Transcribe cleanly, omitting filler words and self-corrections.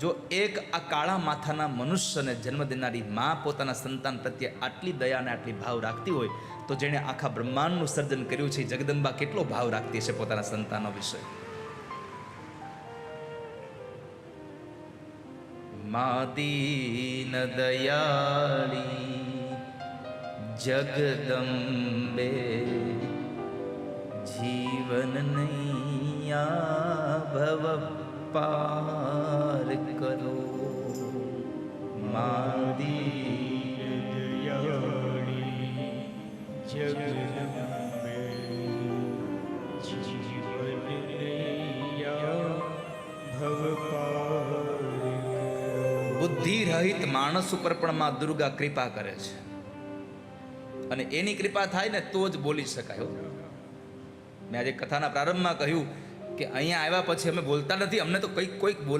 જો એક આ કાળા માથાના મનુષ્યને જન્મ દેનારી મા પોતાના સંતાન પ્રત્યે આટલી દયા અને આટલી ભાવ રાખતી હોય તો જેણે આખા બ્રહ્માંડનું સર્જન કર્યું છે જગદંબા કેટલો ભાવ રાખતી છે પોતાના સંતાનો વિશે. મા દીન દયાળી જગદંબે જીવન નૈયા ભવ પાર કરો. મા દીન દયાળી જગદંબે જીવન નૈયા ભવ પાર કરો. બુદ્ધિ રહિત માણસ ઉપર પણ માં દુર્ગા કૃપા કરે છે અને એની કૃપા થાય ને તો જ બોલી શકાય. મેં આજે કથાના પ્રારંભમાં કહ્યું કે અહીંયા આવ્યા પછી અમે બોલતા નથી, અમને તો કોઈક બોલા